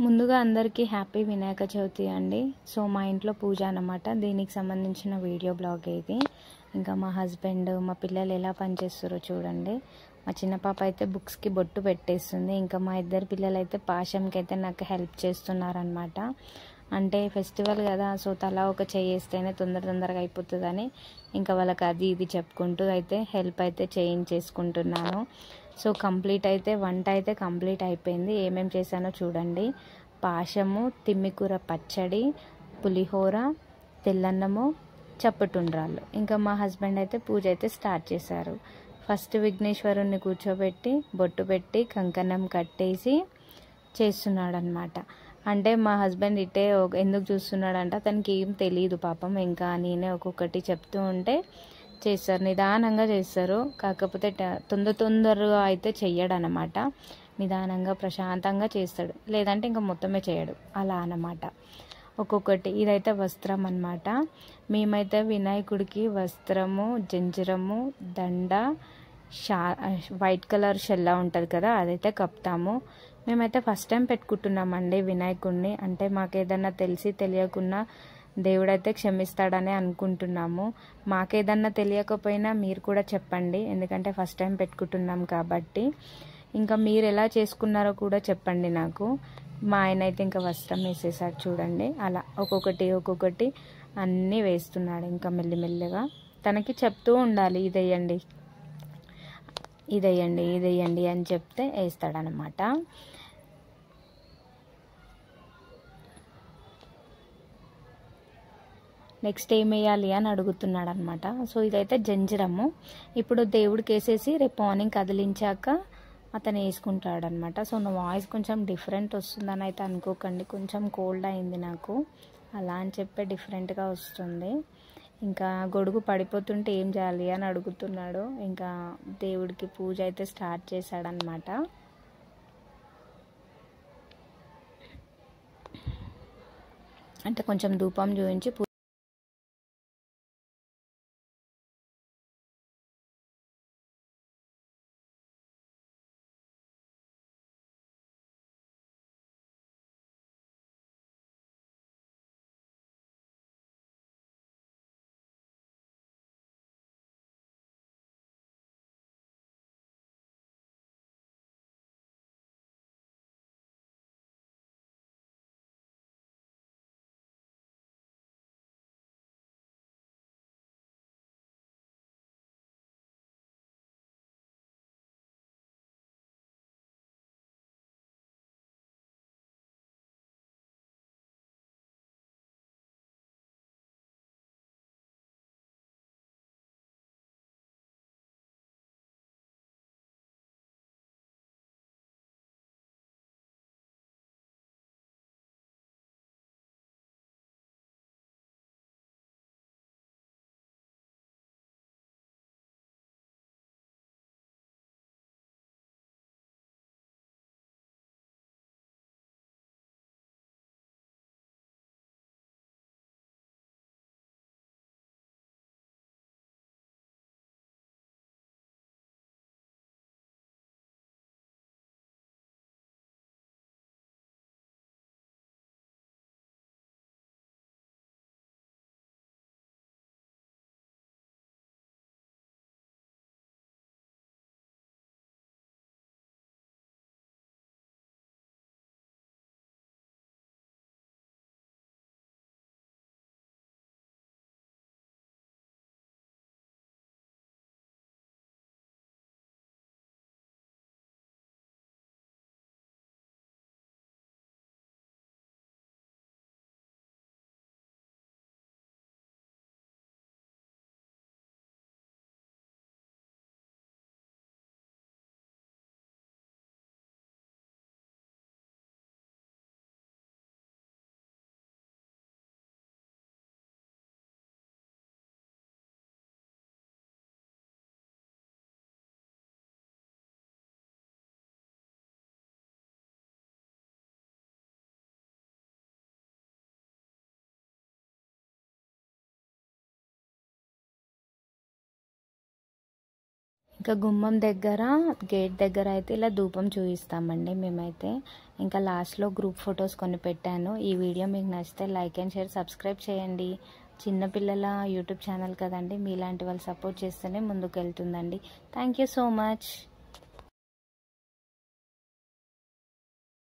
ముందుగా అందరికీ హ్యాపీ వినాయక చవితి అండి. సో మా ఇంట్లో పూజ అన్నమాట. దీనికి సంబంధించిన వీడియో బ్లాగ్ ఇది. ఇంకా మా హస్బెండ్ మా పిల్లలు ఎలా పనిచేస్తారో చూడండి. మా చిన్న పాప అయితే బుక్స్కి బొట్టు పెట్టేస్తుంది. ఇంకా మా ఇద్దరు పిల్లలు అయితే పాశంకి అయితే నాకు హెల్ప్ చేస్తున్నారనమాట. అంటే ఫెస్టివల్ కదా, సో తలా ఒక చేస్తేనే తొందరగా అయిపోతుందని ఇంకా వాళ్ళకి అది ఇది చెప్పుకుంటూ అయితే హెల్ప్ అయితే చేయించేసుకుంటున్నాను. సో కంప్లీట్ అయితే వంట అయితే కంప్లీట్ అయిపోయింది. ఏమేమి చేశానో చూడండి. పాశము, తిమ్మికూర పచ్చడి, పులిహోర, తెల్లన్నము, చప్పటుండ్రాళ్ళు. ఇంకా మా హస్బెండ్ అయితే పూజ అయితే స్టార్ట్ చేశారు. ఫస్ట్ విఘ్నేశ్వరుణ్ణి కూర్చోబెట్టి బొట్టు పెట్టి కంకణం కట్టేసి చేస్తున్నాడు అనమాట. అంటే మా హస్బెండ్ ఇట్టే ఎందుకు చూస్తున్నాడంట తనకి ఏం తెలియదు పాపం. ఇంకా నేనే ఒక్కొక్కటి చెప్తూ ఉంటే చేస్తారు, నిదానంగా చేస్తారు. కాకపోతే తొందరగా అయితే చెయ్యడు అనమాట. నిదానంగా ప్రశాంతంగా చేస్తాడు, లేదంటే ఇంకా మొత్తమే చేయడు అలా అన్నమాట. ఒక్కొక్కటి ఇదైతే వస్త్రం అన్నమాట. మేమైతే వినాయకుడికి వస్త్రము, జంజరము, దండ, వైట్ కలర్ షెల్లా ఉంటుంది కదా, అదైతే కప్తాము. మేమైతే ఫస్ట్ టైం పెట్టుకుంటున్నామండి వినాయకుడిని. అంటే మాకు ఏదన్నా తెలిసి తెలియకున్నా దేవుడైతే క్షమిస్తాడని అనుకుంటున్నాము. మాకేదన్నా తెలియకపోయినా మీరు కూడా చెప్పండి, ఎందుకంటే ఫస్ట్ టైం పెట్టుకుంటున్నాం కాబట్టి. ఇంకా మీరు ఎలా చేసుకున్నారో కూడా చెప్పండి నాకు. మా ఆయన అయితే ఇంకా వస్త్రం వేసేసాడు చూడండి. అలా ఒక్కొక్కటి అన్నీ వేస్తున్నాడు. ఇంకా మెల్లిమెల్లిగా తనకి చెప్తూ ఉండాలి, ఇదేయండి ఇదేయండి అని చెప్తే వేస్తాడనమాట. నెక్స్ట్ ఏం వేయాలి అని అడుగుతున్నాడు అనమాట. సో ఇదైతే జంజరము. ఇప్పుడు దేవుడికి వేసేసి రేపు మార్నింగ్ కదిలించాక అతను వేసుకుంటాడనమాట. సో నా వాయిస్ కొంచెం డిఫరెంట్ వస్తుందని అయితే అనుకోకండి, కొంచెం కోల్డ్ అయింది నాకు, అలా అని చెప్పి డిఫరెంట్గా వస్తుంది. ఇంకా గొడుగు పడిపోతుంటే ఏం చేయాలి అని అడుగుతున్నాడు. ఇంకా దేవుడికి పూజ అయితే స్టార్ట్ చేశాడనమాట. అంటే కొంచెం ధూపం చూపించి ఇంకా గుమ్మం దగ్గర గేట్ దగ్గర అయితే ఇలా ధూపం చూపిస్తామండి మేమైతే. ఇంకా లాస్ట్లో గ్రూప్ ఫొటోస్ కొన్ని పెట్టాను. ఈ వీడియో మీకు నచ్చితే లైక్ అండ్ షేర్, సబ్స్క్రైబ్ చేయండి. చిన్నపిల్లల యూట్యూబ్ ఛానల్ కదండి, మీలాంటి వాళ్ళు సపోర్ట్ చేస్తేనే ముందుకు వెళ్తుందండి. Thank you so much.